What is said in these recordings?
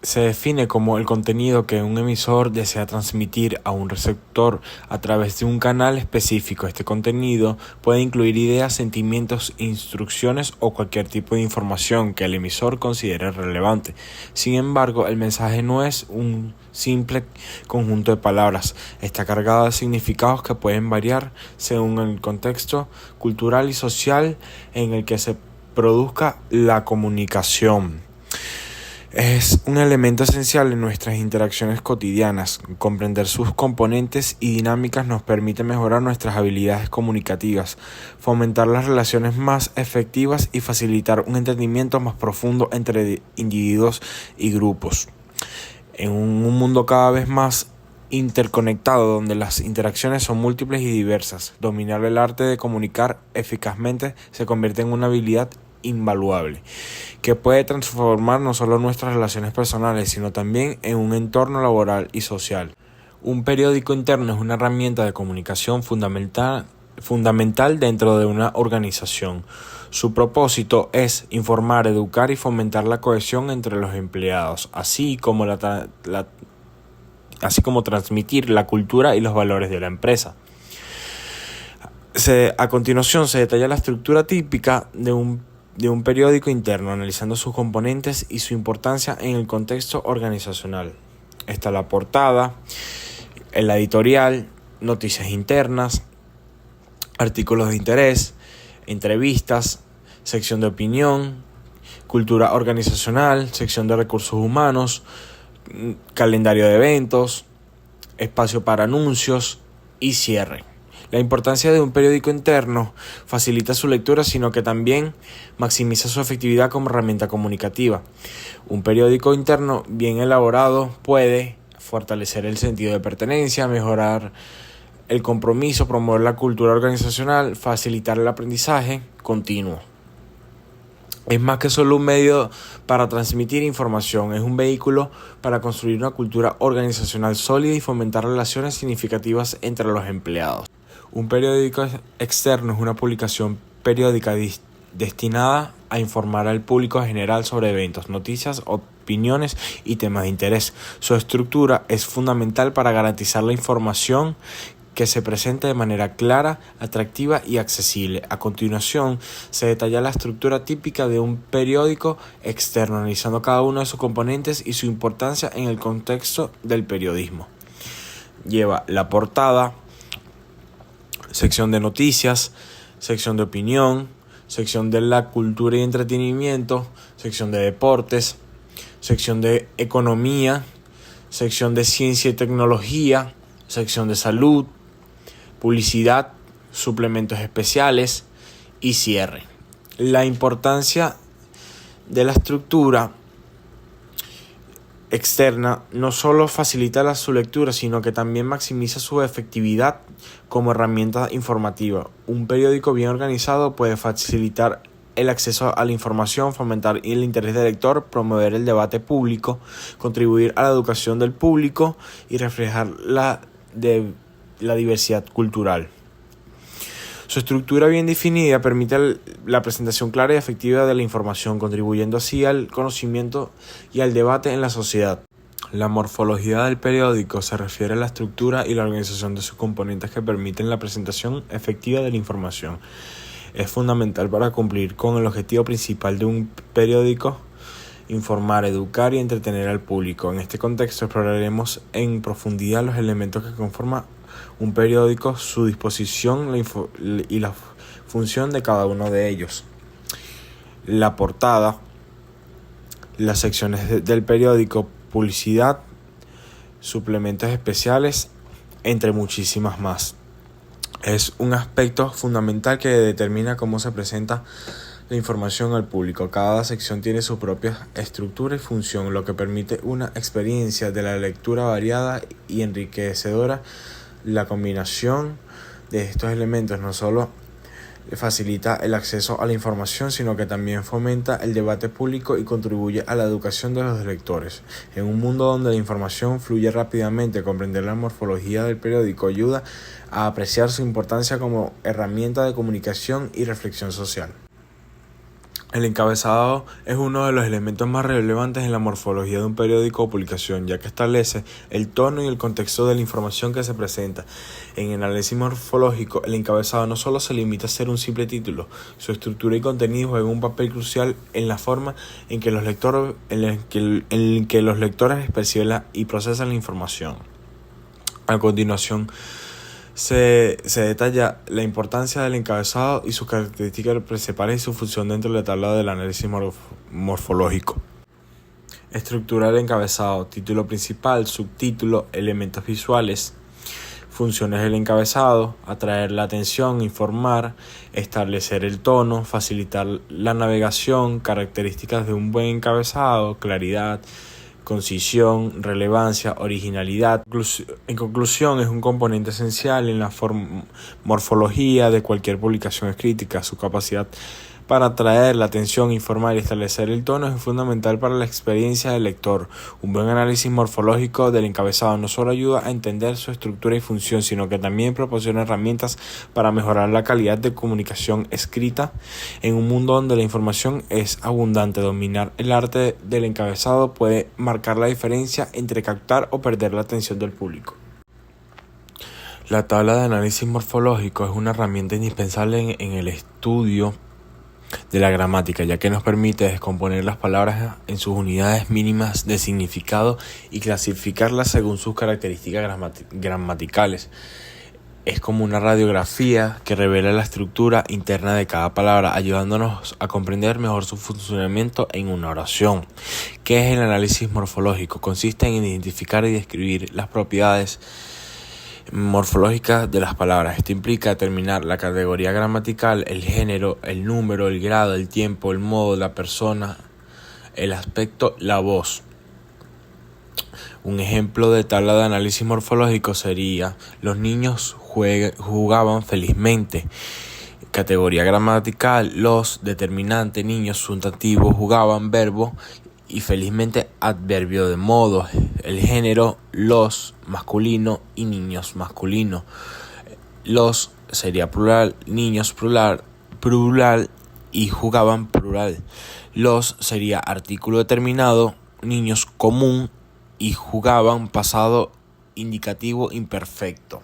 Se define como el contenido que un emisor desea transmitir a un receptor a través de un canal específico. Este contenido puede incluir ideas, sentimientos, instrucciones o cualquier tipo de información que el emisor considere relevante. Sin embargo, el mensaje no es un simple conjunto de palabras. Está cargado de significados que pueden variar según el contexto cultural y social en el que se produzca la comunicación. Es un elemento esencial en nuestras interacciones cotidianas. Comprender sus componentes y dinámicas nos permite mejorar nuestras habilidades comunicativas, fomentar las relaciones más efectivas y facilitar un entendimiento más profundo entre individuos y grupos. En un mundo cada vez más interconectado, donde las interacciones son múltiples y diversas, dominar el arte de comunicar eficazmente se convierte en una habilidad invaluable, que puede transformar no solo nuestras relaciones personales, sino también en un entorno laboral y social. Un periódico interno es una herramienta de comunicación fundamental dentro de una organización. Su propósito es informar, educar y fomentar la cohesión entre los empleados, así como transmitir la cultura y los valores de la empresa. A continuación se detalla la estructura típica de un periódico interno, analizando sus componentes y su importancia en el contexto organizacional. Está la portada, el editorial, noticias internas, artículos de interés, entrevistas, sección de opinión, cultura organizacional, sección de recursos humanos, calendario de eventos, espacio para anuncios y cierre. La importancia de un periódico interno facilita su lectura, sino que también maximiza su efectividad como herramienta comunicativa. Un periódico interno bien elaborado puede fortalecer el sentido de pertenencia, mejorar el compromiso, promover la cultura organizacional, facilitar el aprendizaje continuo. Es más que solo un medio para transmitir información, es un vehículo para construir una cultura organizacional sólida y fomentar relaciones significativas entre los empleados. Un periódico externo es una publicación periódica destinada a informar al público general sobre eventos, noticias, opiniones y temas de interés. Su estructura es fundamental para garantizar la información que se presente de manera clara, atractiva y accesible. A continuación, se detalla la estructura típica de un periódico externo, analizando cada uno de sus componentes y su importancia en el contexto del periodismo. Lleva la portada, sección de noticias, sección de opinión, sección de la cultura y entretenimiento, sección de deportes, sección de economía, sección de ciencia y tecnología, sección de salud, publicidad, suplementos especiales y cierre. La importancia de la estructura externa no solo facilita su lectura, sino que también maximiza su efectividad como herramienta informativa. Un periódico bien organizado puede facilitar el acceso a la información, fomentar el interés del lector, promover el debate público, contribuir a la educación del público y reflejar la diversidad cultural. Su estructura bien definida permite la presentación clara y efectiva de la información, contribuyendo así al conocimiento y al debate en la sociedad. La morfología del periódico se refiere a la estructura y la organización de sus componentes que permiten la presentación efectiva de la información. Es fundamental para cumplir con el objetivo principal de un periódico: informar, educar y entretener al público. En este contexto exploraremos en profundidad los elementos que conforman un periódico, su disposición y la función de cada uno de ellos. La portada, las secciones del periódico, publicidad, suplementos especiales, entre muchísimas más. Es un aspecto fundamental que determina cómo se presenta la información al público. Cada sección tiene su propia estructura y función, lo que permite una experiencia de la lectura variada y enriquecedora. La combinación de estos elementos no solo facilita el acceso a la información, sino que también fomenta el debate público y contribuye a la educación de los lectores. En un mundo donde la información fluye rápidamente, comprender la morfología del periódico ayuda a apreciar su importancia como herramienta de comunicación y reflexión social. El encabezado es uno de los elementos más relevantes en la morfología de un periódico o publicación, ya que establece el tono y el contexto de la información que se presenta. En el análisis morfológico, el encabezado no solo se limita a ser un simple título, su estructura y contenido juegan un papel crucial en la forma en que los lectores perciben y procesan la información. A continuación, se detalla la importancia del encabezado y sus características principales y su función dentro de la tabla del análisis morfológico. Estructura del encabezado: título principal, subtítulo, elementos visuales. Funciones del encabezado: atraer la atención, informar, establecer el tono, facilitar la navegación. Características de un buen encabezado: claridad, concisión, relevancia, originalidad. En conclusión, es un componente esencial en la morfología de cualquier publicación escrita. Su capacidad para atraer la atención, informar y establecer el tono es fundamental para la experiencia del lector. Un buen análisis morfológico del encabezado no solo ayuda a entender su estructura y función, sino que también proporciona herramientas para mejorar la calidad de comunicación escrita. En un mundo donde la información es abundante, dominar el arte del encabezado puede marcar la diferencia entre captar o perder la atención del público. La tabla de análisis morfológico es una herramienta indispensable en el estudio de la gramática, ya que nos permite descomponer las palabras en sus unidades mínimas de significado y clasificarlas según sus características gramaticales. Es como una radiografía que revela la estructura interna de cada palabra, ayudándonos a comprender mejor su funcionamiento en una oración. ¿Qué es el análisis morfológico? Consiste en identificar y describir las propiedades morfológicas de las palabras. Esto implica determinar la categoría gramatical, el género, el número, el grado, el tiempo, el modo, la persona, el aspecto, la voz. Un ejemplo de tabla de análisis morfológico sería: los niños jugaban felizmente. Categoría gramatical: los, determinante, niños, sustantivo, jugaban, verbo, y felizmente adverbio de modo. El género: los, masculino, y niños, masculino. Los sería plural, niños plural y jugaban plural. Los sería artículo determinado, niños común y jugaban pasado indicativo imperfecto.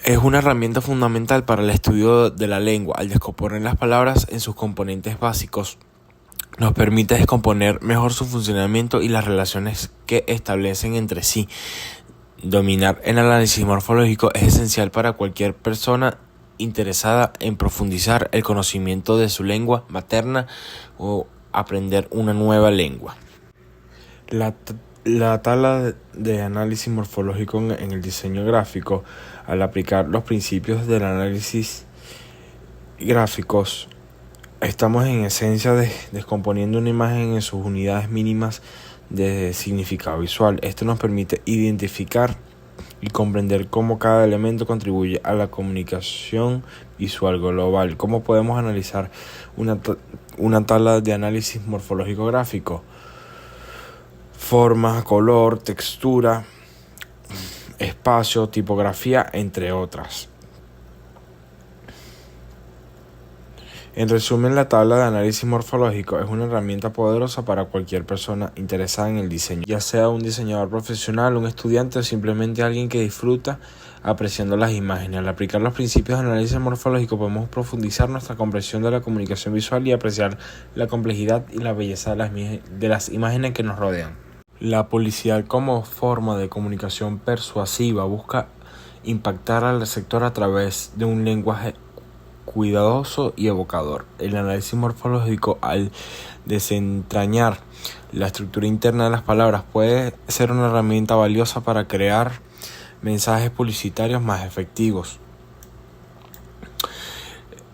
Es una herramienta fundamental para el estudio de la lengua. Al descomponer las palabras en sus componentes básicos, nos permite descomponer mejor su funcionamiento y las relaciones que establecen entre sí. Dominar el análisis morfológico es esencial para cualquier persona interesada en profundizar el conocimiento de su lengua materna o aprender una nueva lengua. La tabla de análisis morfológico en el diseño gráfico, al aplicar los principios del análisis gráficos, estamos en esencia descomponiendo una imagen en sus unidades mínimas de significado visual. Esto nos permite identificar y comprender cómo cada elemento contribuye a la comunicación visual global. ¿Cómo podemos analizar una tabla de análisis morfológico gráfico? Forma, color, textura, espacio, tipografía, entre otras. En resumen, la tabla de análisis morfológico es una herramienta poderosa para cualquier persona interesada en el diseño, ya sea un diseñador profesional, un estudiante o simplemente alguien que disfruta apreciando las imágenes. Al aplicar los principios de análisis morfológico podemos profundizar nuestra comprensión de la comunicación visual y apreciar la complejidad y la belleza de las imágenes que nos rodean. La publicidad como forma de comunicación persuasiva busca impactar al receptor a través de un lenguaje cuidadoso y evocador. El análisis morfológico, al desentrañar la estructura interna de las palabras, puede ser una herramienta valiosa para crear mensajes publicitarios más efectivos.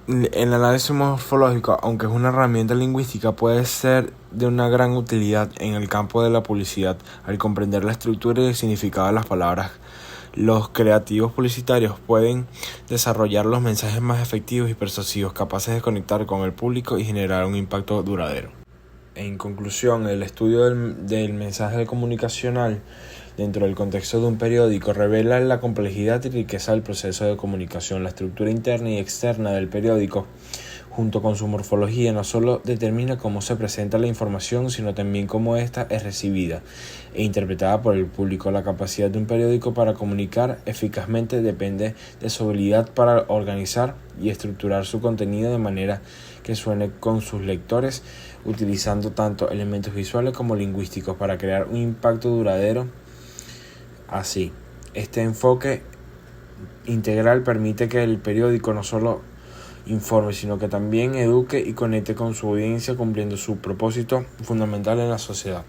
El análisis morfológico, aunque es una herramienta lingüística, puede ser de una gran utilidad en el campo de la publicidad. Al comprender la estructura y el significado de las palabras, los creativos publicitarios pueden desarrollar los mensajes más efectivos y persuasivos, capaces de conectar con el público y generar un impacto duradero. En conclusión, el estudio del mensaje comunicacional dentro del contexto de un periódico revela la complejidad y riqueza del proceso de comunicación. La estructura interna y externa del periódico, junto con su morfología, no solo determina cómo se presenta la información, sino también cómo ésta es recibida e interpretada por el público. La capacidad de un periódico para comunicar eficazmente depende de su habilidad para organizar y estructurar su contenido de manera que suene con sus lectores, utilizando tanto elementos visuales como lingüísticos para crear un impacto duradero. Así, este enfoque integral permite que el periódico no solo informe, sino que también eduque y conecte con su audiencia, cumpliendo su propósito fundamental en la sociedad.